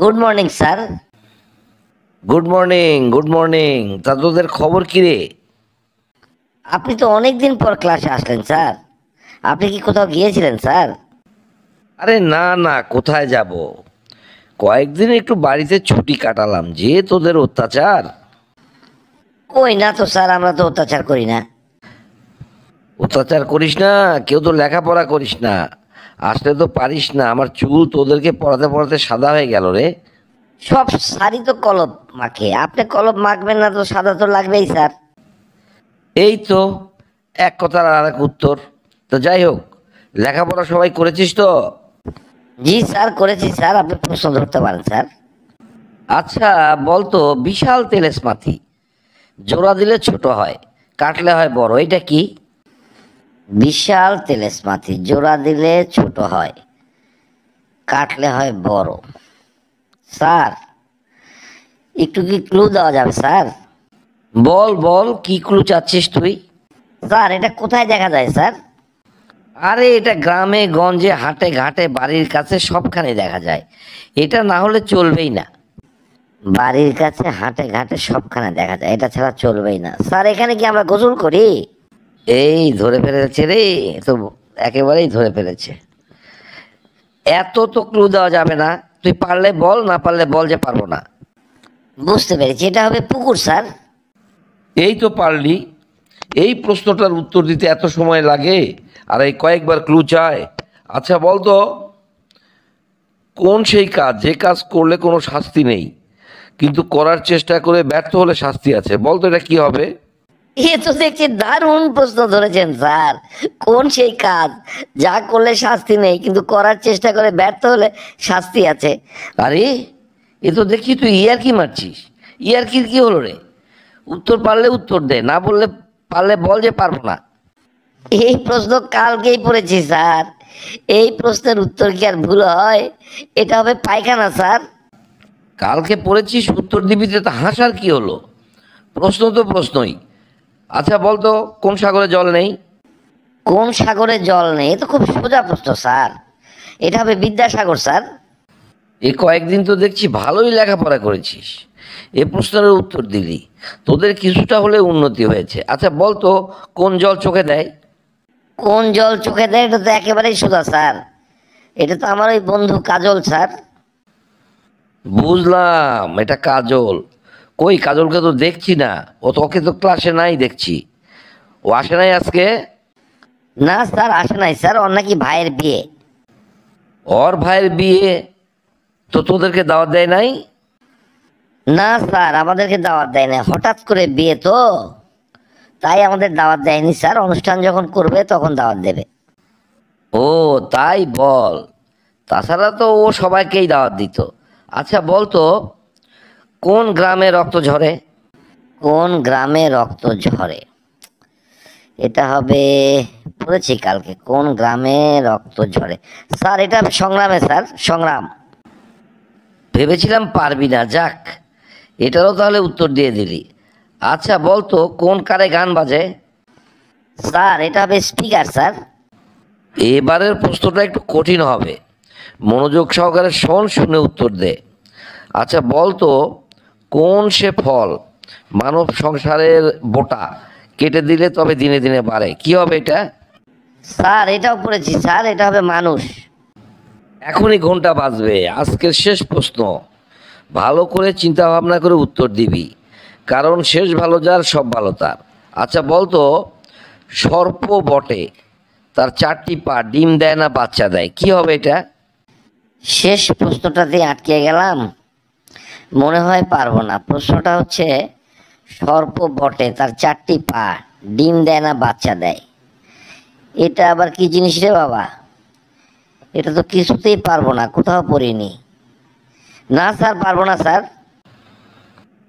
Good morning sir. Good morning, good morning. তা তোদের খবর কি রে? আপনি তো অনেক দিন পর ক্লাসে আসলেন স্যার। আপনি কি কোথাও গিয়েছিলেন স্যার? আরে না না, কোথায় যাব? কয়েকদিন একটু বাড়িতে ছুটি কাটালাম, যে তোদের অত্যাচার। কই না তো স্যার, আমরা তো অত্যাচার করি না। অত্যাচার করিস না? কেউ তো লেখাপড়া করিস না, আসলে তো পারিস না। আমার চুল তোদেরকে পড়াতে পড়াতে সাদা হয়ে গেল রে। সব স্যারই তো কলপ মাখে, আপনি কলপ মাখবেন না তো সাদা তো লাগবেই স্যার। এই তো, এক কথার আর এক উত্তর। তো যাই হোক, লেখাপড়া সবাই করেছিস তো? জি স্যার, করেছি স্যার, আপনি প্রশ্ন ধরতে পারেন স্যার। আচ্ছা বলতো, বিশাল তেলেসমাতি, জোড়া দিলে ছোট হয়, কাটলে হয় বড়, এটা কি? বিশাল তেলেসমাতি, জোড়া দিলে ছোট হয়, কাটলে হয় বড়। স্যার, একটু কি ক্লু দেওয়া যাবে স্যার? বল বল, কি ক্লু চাচ্ছিস তুই? স্যার, এটা কোথায় দেখা যায় স্যার? আরে এটা গ্রামে গঞ্জে হাটে ঘাটে বাড়ির কাছে সবখানে দেখা যায়, এটা না হলে চলবেই না। বাড়ির কাছে হাটে ঘাটে সবখানে দেখা যায়, এটা ছাড়া চলবেই না স্যার। এখানে কি আমরা গোসল করি? এই ধরে ফেলেছে রে, তো একেবারেই ধরে ফেলেছে। এত তো ক্লু দেওয়া যাবে না, তুই পারলে বল, না পারলে বল যে পারবো না। বুঝতে পেরেছি, এটা হবে পুকুর স্যার। এই তো পারলি। এই প্রশ্নটার উত্তর দিতে এত সময় লাগে, আর এই কয়েকবার ক্লু চায়? আচ্ছা বলতো, কোন সেই কাজ যে কাজ করলে কোনো শাস্তি নেই, কিন্তু করার চেষ্টা করে ব্যর্থ হলে শাস্তি আছে? বলতো এটা কি হবে? এ তো দেখছি দারুণ প্রশ্ন ধরেছেন স্যার। কোন সেই কাজ যা করলে শাস্তি নেই কিন্তু করার চেষ্টা করে ব্যর্থ হলে শাস্তি আছে? আরে এ তো দেখি তুই ইয়ারকি মারছিস। ইয়ারকির কি হলো রে? উত্তর পারলে উত্তর দে, না বললে পারলে বল যে পারবো না। এই প্রশ্ন কালকেই পড়েছি স্যার। এই প্রশ্নের উত্তর কি আর ভুল হয়? এটা হবে পায়খানা স্যার। কালকে পড়েছিস, উত্তর দিবি, তো হাসার কি হলো? প্রশ্ন তো প্রশ্নই। আচ্ছা বলতো, কোন সাগরে জল নেই? কোন সাগরে জল নেই? এ তো খুব সোজা প্রশ্ন স্যার। এটা হবে বিদ্যাসাগর স্যার। এ কয়েকদিন তো দেখছি ভালোই লেখাপড়া করেছিস, এ প্রশ্নের উত্তর দিলি, তোদের কিছুটা হলে উন্নতি হয়েছে। আচ্ছা বলতো, কোন জল চোখে দেয়? কোন জল চোখে দেয়? এটা তো একেবারেই সোজা স্যার। এটা তো আমার ওই বন্ধু কাজল স্যার। বুঝলাম, এটা কাজল। কই কাজলকে তো দেখছি না, ও তোকে তো ক্লাসে নাই দেখছি। ও আসে নাই আজকে? না স্যার, আসে নাই স্যার, ওর নাকি ভাইয়ের বিয়ে। ওর ভাইয়ের বিয়ে? তো তোদেরকে দাওয়াত দেয় নাই? না স্যার, আমাদেরকে দাওয়াত দেয় না, হঠাৎ করে বিয়ে তো, তাই আমাদের দাওয়াত দেয়নি স্যার। অনুষ্ঠান যখন করবে তখন দাওয়াত দেবে। ও তাই বল, তাছাড়া তো ও সবাইকেই দাওয়াত দিত। আচ্ছা বলতো, কোন গ্রামে রক্ত ঝরে? কোন গ্রামে রক্ত ঝরে? এটা হবে, পড়েছি কালকে, কোন গ্রামে রক্ত ঝরে। স্যার, এটা হবে সংগ্রামে স্যার, সংগ্রাম। ভেবেছিলাম পারবি না, যাক, এটারও তাহলে উত্তর দিয়ে দিলি। আচ্ছা বলতো, কোন কারে গান বাজে? স্যার, এটা হবে স্পিকার স্যার। এবারের প্রশ্নটা একটু কঠিন হবে, মনোযোগ সহকারে শোন, শুনে উত্তর দে। আচ্ছা বলতো, কোন সে ফল মানব সংসারের বোটা কেটে দিলে তবে দিনে দিনে বাড়ে? কি হবে এটা? স্যার, এটাও পড়েছি স্যার, এটা হবে মানুষ। এখনই ঘন্টা বাজবে, আজকের শেষ প্রশ্ন। ভালো করে চিন্তা ভাবনা করে উত্তর দিবি, কারণ শেষ ভালো যার সব ভালো তার। আচ্ছা বলতো, সর্প বটে, তার চারটি পা, ডিম দেয় না বাচ্চা দেয়, কি হবে এটা? শেষ প্রশ্নটাতে আটকে গেলাম, মনে হয় পারবো না। প্রশ্নটা হচ্ছে, সর্প বটে, তার চারটি পা, ডিম দেয় না বাচ্চা দেয়। এটা আবার কি জিনিস রে বাবা? এটা তো কিছুতেই পারবো না, কোথাও পড়িনি। না স্যার, পারবো না স্যার।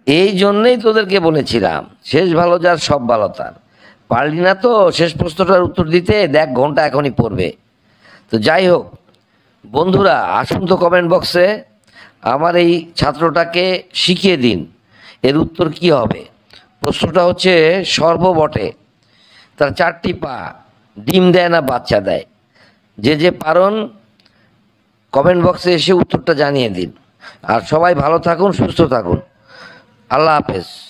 এই জন্যেই তোদেরকে বলেছিলাম, শেষ ভালো যার সব ভালো তার। পারলি না তো শেষ প্রশ্নটার উত্তর দিতে, দেখ ঘন্টা এখনই পড়বে। তো যাই হোক, বন্ধুরা আসুন তো কমেন্ট বক্সে, আমার এই ছাত্রটাকে শিখিয়ে দিন এর উত্তর কি হবে। প্রশ্নটা হচ্ছে, সর্প বটে, তার চারটি পা, ডিম দেয় না বাচ্চা দেয়। যে যে পারন, কমেন্ট বক্সে এসে উত্তরটা জানিয়ে দিন। আর সবাই ভালো থাকুন, সুস্থ থাকুন। আল্লাহ হাফেজ।